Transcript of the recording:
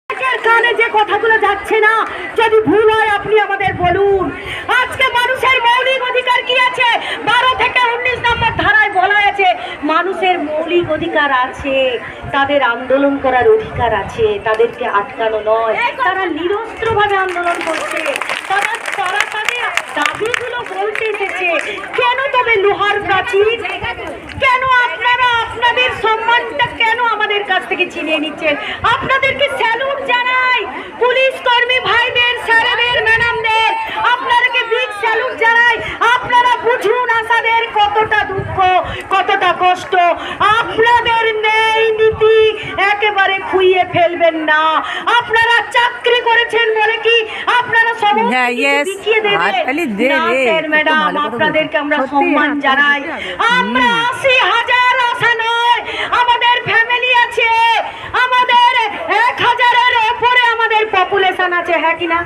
কানে যে কথাগুলো যাচ্ছে না, যদি ভুল হয় আপনি আমাদের বলুন। আজকে মানুষের মৌলিক অধিকার কি আছে? 12 থেকে 19 নম্বর ধারায় বলা আছে মানুষের মৌলিক অধিকার আছে, তাদের আন্দোলন করার অধিকার আছে, তাদেরকে আটকানো নয়। তারা নিরস্ত্রভাবে আন্দোলন করছে, তারা তাদের দাবিগুলো বলতে এসেছে। কেন তবে লোহার প্রাচীর? কেন আপনারা আপনাদের সম্মানটা কেন আমাদের কাছ থেকে ছিনিয়ে নিচ্ছেন? আপনাদেরকে স্যালুট জানাই, পুলিশ কর্মী ভাইদের, স্যারেদের, ম্যাডামদের, আপনাদেরকে বিগ স্যালুট জানাই। আপনারা বুঝুন আশাদের কতটা দুঃখ, কতটা কষ্ট। আপনাদের ন্যায় নীতি একেবারে খুইয়ে ফেলবেন না। আপনারা চাকরি করেছেন বলে কি আপনারা সমস্ত দেখিয়ে দেবেন না? স্যার ম্যাডাম, আপনাদেরকে আমরা সম্মান জানাই। আমরা 80,000 আশা নয়, আমাদের ফ্যামিলি আছে, আমাদের 1000-এর উপরে আমাদের পপুলেশন আছে, হ্যাঁ কিনা?